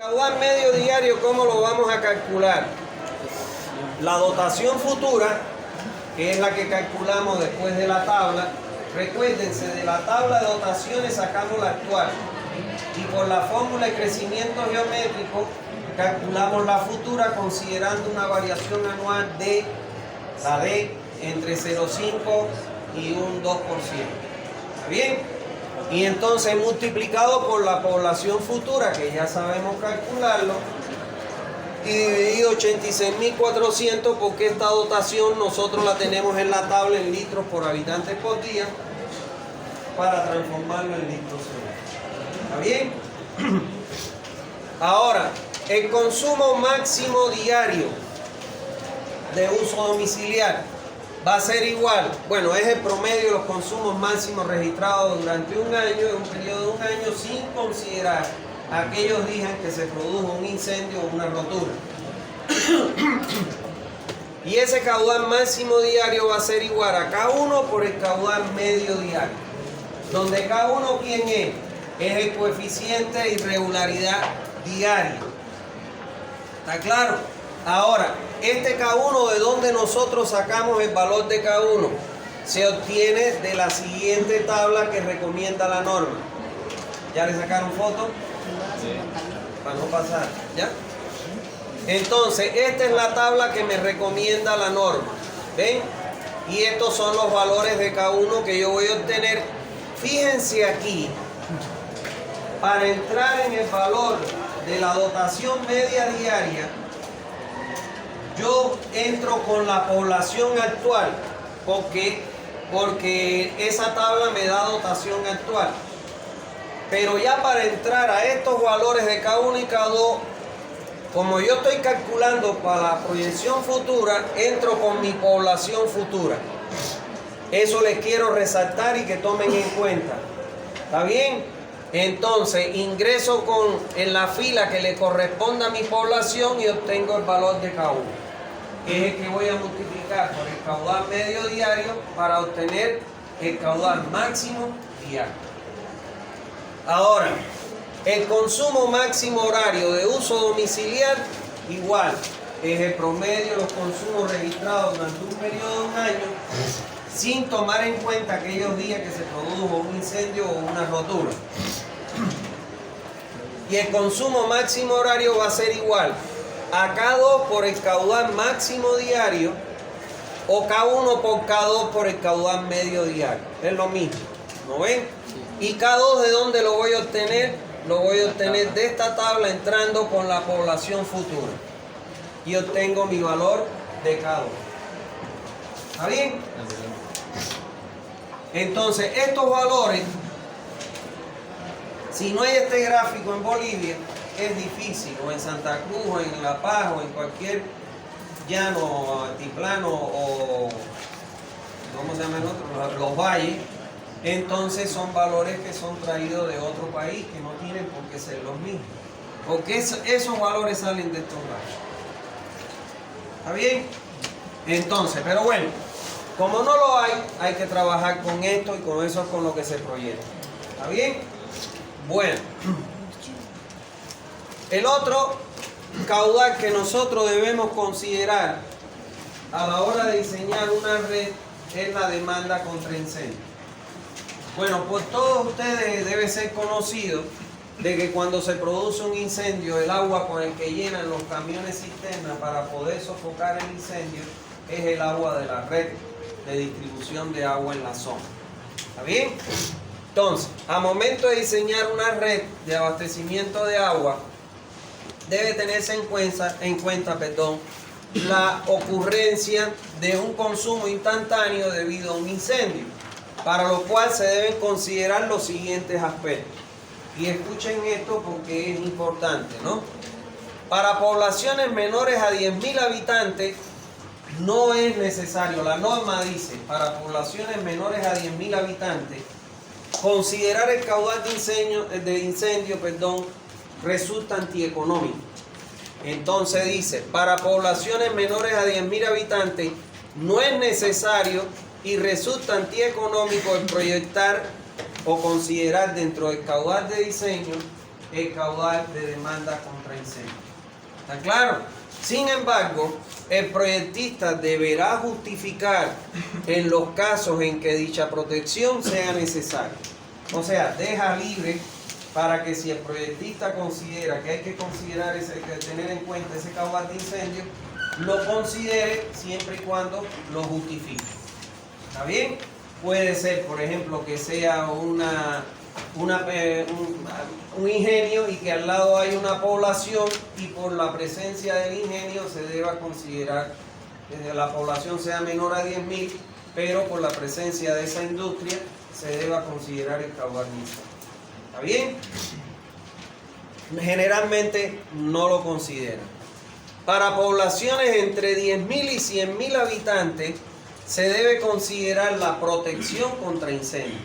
Caudal medio diario, ¿cómo lo vamos a calcular? La dotación futura, que es la que calculamos después de la tabla. Recuérdense, de la tabla de dotaciones sacamos la actual. Y por la fórmula de crecimiento geométrico, calculamos la futura considerando una variación anual de la D entre 0,5 y un 2%. ¿Está bien? Y entonces multiplicado por la población futura, que ya sabemos calcularlo, y dividido 86.400, porque esta dotación nosotros la tenemos en la tabla en litros por habitantes por día, para transformarlo en litros segundo. ¿Está bien? Ahora, el consumo máximo diario de uso domiciliar va a ser igual, bueno, es el promedio de los consumos máximos registrados durante un año, en un periodo de un año, sin considerar aquellos días en que se produjo un incendio o una rotura. Y ese caudal máximo diario va a ser igual a K1 por el caudal medio diario, donde K1, ¿quién es? Es el coeficiente de irregularidad diario. ¿Está claro? Ahora, este K1, ¿de dónde nosotros sacamos el valor de K1? Se obtiene de la siguiente tabla que recomienda la norma. ¿Ya le sacaron foto? Sí. Para no pasar, ¿ya? Entonces, esta es la tabla que me recomienda la norma. ¿Ven? Y estos son los valores de K1 que yo voy a obtener. Fíjense aquí, para entrar en el valor de la dotación media diaria, yo entro con la población actual, porque esa tabla me da dotación actual. Pero ya para entrar a estos valores de K1 y K2, como yo estoy calculando para la proyección futura, entro con mi población futura. Eso les quiero resaltar y que tomen en cuenta. ¿Está bien? Entonces ingreso en la fila que le corresponda a mi población y obtengo el valor de K1, que es el que voy a multiplicar por el caudal medio diario para obtener el caudal máximo diario. Ahora, el consumo máximo horario de uso domiciliar, igual, es el promedio de los consumos registrados durante un periodo de un año, sin tomar en cuenta aquellos días que se produjo un incendio o una rotura. Y el consumo máximo horario va a ser igual a K2 por el caudal máximo diario o K1 por K2 por el caudal medio diario. Es lo mismo, ¿no ven? Y K2, ¿de dónde lo voy a obtener? Lo voy a obtener de esta tabla entrando con la población futura. Y obtengo mi valor de K2. ¿Está bien? Entonces, estos valores, si no hay este gráfico en Bolivia, es difícil, o en Santa Cruz, o en La Paz, o en cualquier llano, altiplano, o ¿cómo se llama el otro? Los valles. Entonces son valores que son traídos de otro país, que no tienen por qué ser los mismos. Porque esos valores salen de estos valles. ¿Está bien? Entonces, pero bueno, como no lo hay que trabajar con esto y con eso es con lo que se proyecta. ¿Está bien? Bueno. El otro caudal que nosotros debemos considerar a la hora de diseñar una red es la demanda contra incendio. Bueno, por todos ustedes debe ser conocido de que cuando se produce un incendio, el agua con el que llenan los camiones cisterna para poder sofocar el incendio es el agua de la red de distribución de agua en la zona. ¿Está bien? Entonces, a momento de diseñar una red de abastecimiento de agua, debe tenerse en cuenta, la ocurrencia de un consumo instantáneo debido a un incendio, para lo cual se deben considerar los siguientes aspectos. Y escuchen esto porque es importante, ¿no? Para poblaciones menores a 10.000 habitantes, no es necesario, la norma dice, para poblaciones menores a 10.000 habitantes, considerar el caudal de incendio, resulta antieconómico. Entonces dice, para poblaciones menores a 10.000 habitantes, no es necesario y resulta antieconómico el proyectar o considerar dentro del caudal de diseño el caudal de demanda contra incendio. ¿Está claro? Sin embargo, el proyectista deberá justificar en los casos en que dicha protección sea necesaria. O sea, deja libre para que si el proyectista considera que hay que considerar tener en cuenta ese caudal de incendio, lo considere siempre y cuando lo justifique. ¿Está bien? Puede ser, por ejemplo, que sea un ingenio y que al lado hay una población y por la presencia del ingenio se deba considerar que la población sea menor a 10.000, pero por la presencia de esa industria se deba considerar el caudal de incendio. ¿Está bien? Generalmente no lo consideran. Para poblaciones entre 10.000 y 100.000 habitantes se debe considerar la protección contra incendios.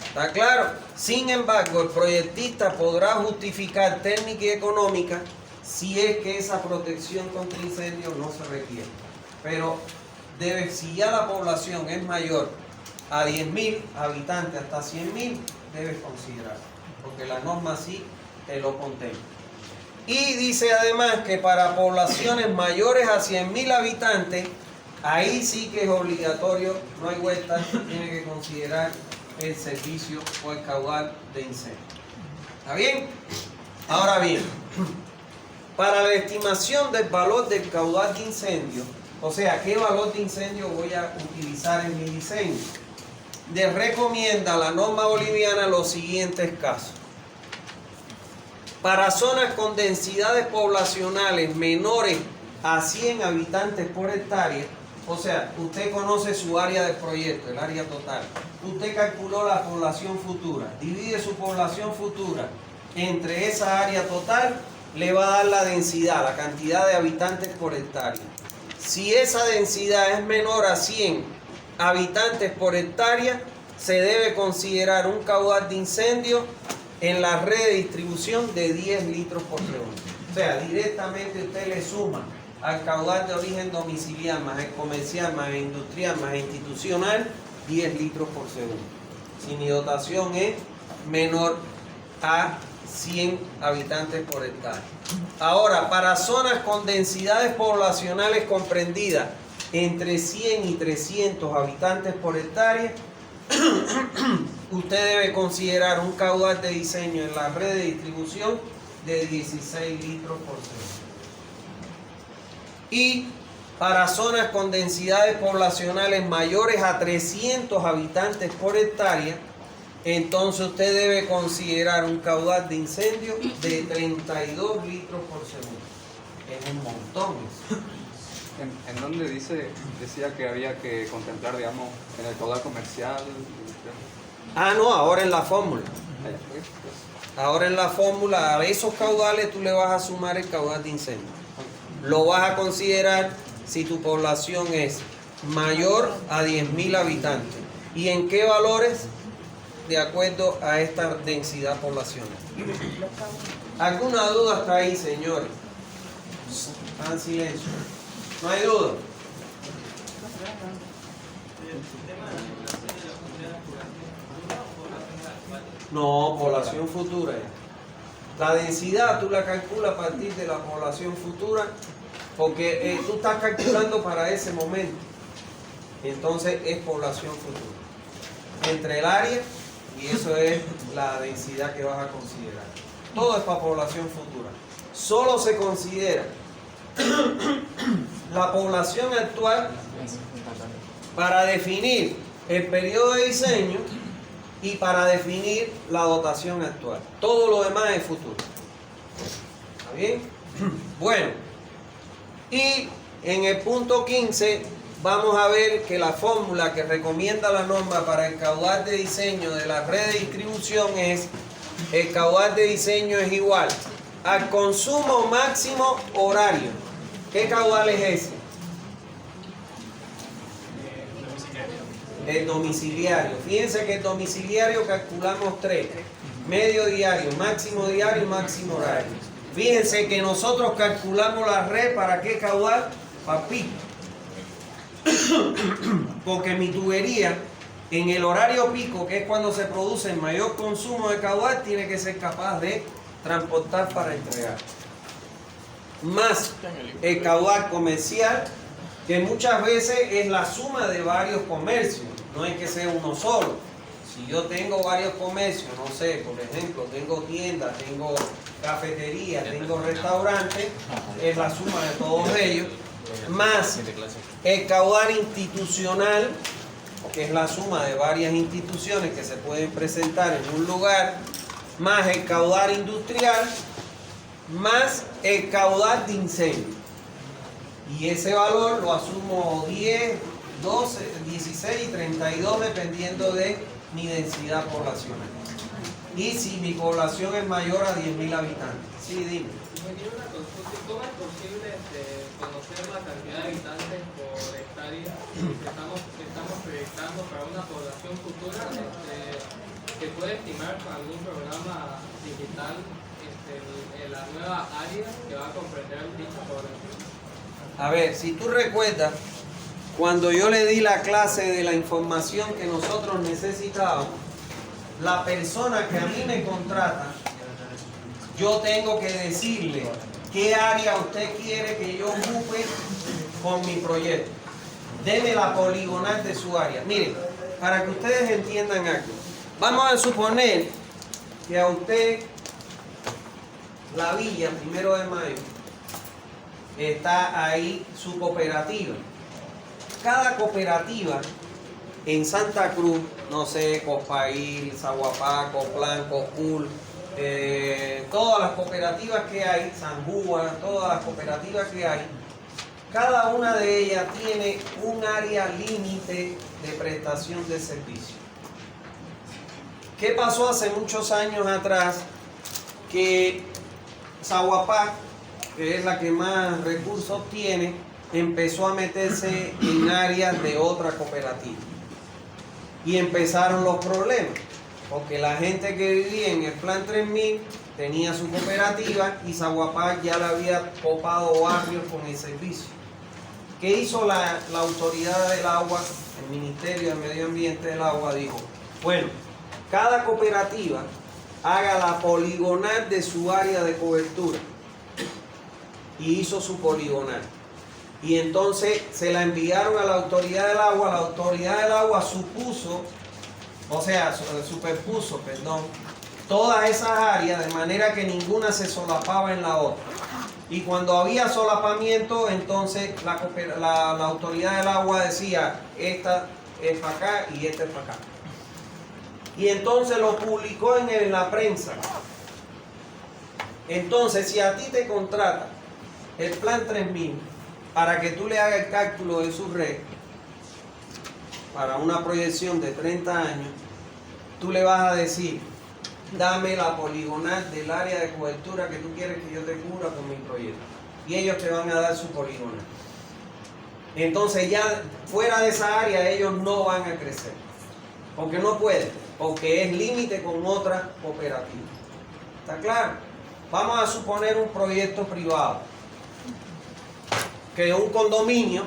¿Está claro? Sin embargo, el proyectista podrá justificar técnica y económica si es que esa protección contra incendios no se requiere. Pero si ya la población es mayor a 10.000 habitantes hasta 100.000, debes considerar, porque la norma sí te lo contempla. Y dice además que para poblaciones mayores a 100.000 habitantes, ahí sí que es obligatorio, no hay vuelta, tiene que considerar el servicio o el caudal de incendio. ¿Está bien? Ahora bien, para la estimación del valor del caudal de incendio, o sea, ¿qué valor de incendio voy a utilizar en mi diseño? Les recomienda la norma boliviana los siguientes casos. Para zonas con densidades poblacionales menores a 100 habitantes por hectárea, o sea, usted conoce su área del proyecto, el área total. Usted calculó la población futura, divide su población futura entre esa área total, le va a dar la densidad, la cantidad de habitantes por hectárea. Si esa densidad es menor a 100 habitantes por hectárea, se debe considerar un caudal de incendio en la red de distribución de 10 litros por segundo. O sea, directamente usted le suma al caudal de origen domiciliar, más el comercial, más el industrial, más el institucional, 10 litros por segundo. Si mi dotación es menor a 100 habitantes por hectárea. Ahora, para zonas con densidades poblacionales comprendidas entre 100 y 300 habitantes por hectárea, usted debe considerar un caudal de diseño en la red de distribución de 16 litros por segundo. Y para zonas con densidades poblacionales mayores a 300 habitantes por hectárea, entonces usted debe considerar un caudal de incendio de 32 litros por segundo. Es un montón eso. ¿En dónde decía que había que contemplar, digamos, en el caudal comercial? Ah, no, ahora en la fórmula. Ahora en la fórmula, a esos caudales tú le vas a sumar el caudal de incendio. Lo vas a considerar si tu población es mayor a 10.000 habitantes. ¿Y en qué valores? De acuerdo a esta densidad poblacional. ¿Alguna duda hasta ahí, señores? Están en silencio. ¿No hay duda? No, población futura. La densidad tú la calculas a partir de la población futura, porque tú estás calculando para ese momento. Entonces es población futura. Entre el área, y eso es la densidad que vas a considerar. Todo es para población futura. Solo se considera la población actual para definir el periodo de diseño y para definir la dotación actual. Todo lo demás es futuro. ¿Está bien? Bueno, y en el punto 15 vamos a ver que la fórmula que recomienda la norma para el caudal de diseño de la red de distribución es: el caudal de diseño es igual al consumo máximo horario. ¿Qué caudal es ese? El domiciliario. Fíjense que el domiciliario calculamos 3. Medio diario, máximo diario y máximo horario. Fíjense que nosotros calculamos la red ¿para qué caudal? Para pico. Porque mi tubería en el horario pico, que es cuando se produce el mayor consumo de caudal, tiene que ser capaz de transportar para entregar. Más el caudal comercial, que muchas veces es la suma de varios comercios, no hay que ser uno solo. Si yo tengo varios comercios, no sé, por ejemplo, tengo tiendas, tengo cafeterías, tengo restaurantes, es la suma de todos ellos, más el caudal institucional, que es la suma de varias instituciones que se pueden presentar en un lugar, más el caudal industrial, más el caudal de incendio. Y ese valor lo asumo 10, 12, 16 y 32 dependiendo de mi densidad poblacional. Y si mi población es mayor a 10.000 habitantes. Sí, dime. Me quiero una consulta. ¿Cómo es posible conocer la cantidad de habitantes por hectárea que estamos proyectando para una población futura? ¿Se puede estimar con algún programa digital la nueva área que va a comprender dicha población? A ver, si tú recuerdas, cuando yo le di la clase de la información que nosotros necesitábamos, la persona que a mí me contrata, yo tengo que decirle qué área usted quiere que yo ocupe con mi proyecto. Deme la poligonal de su área. Miren, para que ustedes entiendan algo, vamos a suponer que a usted la villa, 1 de mayo, está ahí su cooperativa. Cada cooperativa en Santa Cruz, no sé, Cospail, Zaguapá, Coplán, Coscul, todas las cooperativas que hay, San Juan, todas las cooperativas que hay, cada una de ellas tiene un área límite de prestación de servicio. ¿Qué pasó hace muchos años atrás? Que Zaguapá, que es la que más recursos tiene, empezó a meterse en áreas de otra cooperativa. Y empezaron los problemas, porque la gente que vivía en el Plan 3000 tenía su cooperativa y Zaguapá ya le había copado barrios con el servicio. ¿Qué hizo la autoridad del agua, el Ministerio de Medio Ambiente del Agua? Dijo, bueno, cada cooperativa haga la poligonal de su área de cobertura. Y hizo su poligonal. Y entonces se la enviaron a la autoridad del agua. La autoridad del agua superpuso, todas esas áreas de manera que ninguna se solapaba en la otra. Y cuando había solapamiento, entonces la autoridad del agua decía, esta es para acá y esta es para acá. Y entonces lo publicó en la prensa. Entonces, si a ti te contrata el Plan 3000 para que tú le hagas el cálculo de su red para una proyección de 30 años, tú le vas a decir, dame la poligonal del área de cobertura que tú quieres que yo te cubra con mi proyecto. Y ellos te van a dar su poligonal. Entonces ya fuera de esa área ellos no van a crecer. Porque no pueden, porque es límite con otra cooperativa. ¿Está claro? Vamos a suponer un proyecto privado. Que un condominio,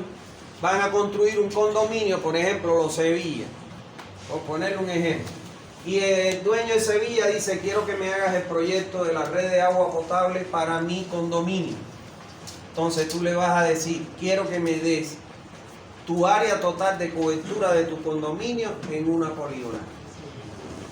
van a construir un condominio, por ejemplo, Los Sevilla, por ponerle un ejemplo. Y el dueño de Sevilla dice, quiero que me hagas el proyecto de la red de agua potable para mi condominio. Entonces tú le vas a decir, quiero que me des tu área total de cobertura de tu condominio en una poligonal.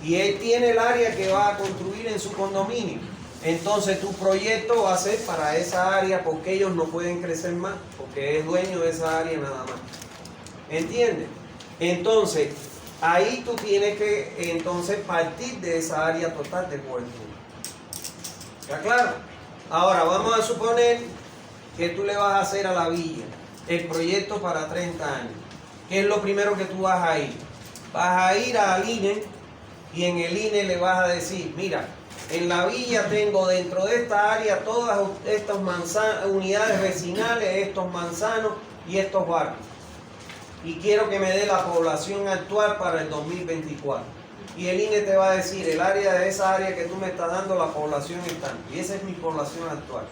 Y él tiene el área que va a construir en su condominio. Entonces tu proyecto va a ser para esa área porque ellos no pueden crecer más, porque es dueño de esa área nada más. ¿Entiendes? Entonces, ahí tú tienes que partir de esa área total de cobertura. ¿Está claro? Ahora vamos a suponer que tú le vas a hacer a la villa el proyecto para 30 años. ¿Qué es lo primero que tú vas a ir? Vas a ir al INE y en el INE le vas a decir, mira, en la villa tengo dentro de esta área todas estas unidades vecinales, estos manzanos y estos barrios. Y quiero que me dé la población actual para el 2024. Y el INE te va a decir, el área de esa área que tú me estás dando, la población es tanto. Y esa es mi población actual.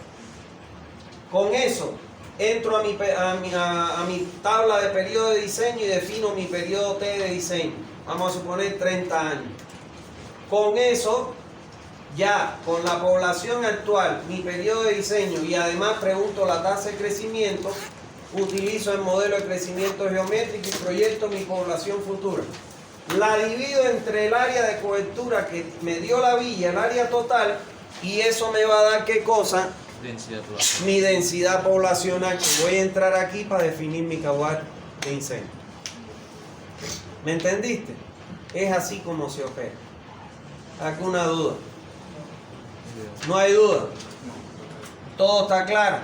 Con eso, entro a mi tabla de periodo de diseño y defino mi periodo T de diseño. Vamos a suponer 30 años. Con eso, ya con la población actual, mi periodo de diseño y además pregunto la tasa de crecimiento, utilizo el modelo de crecimiento geométrico y proyecto mi población futura. La divido entre el área de cobertura que me dio la villa, el área total, y eso me va a dar ¿qué cosa? Densidad poblacional. Mi densidad poblacional, que voy a entrar aquí para definir mi caudal de incendio. ¿Me entendiste? Es así como se opera. ¿Alguna duda? ¿No hay duda? ¿Todo está claro?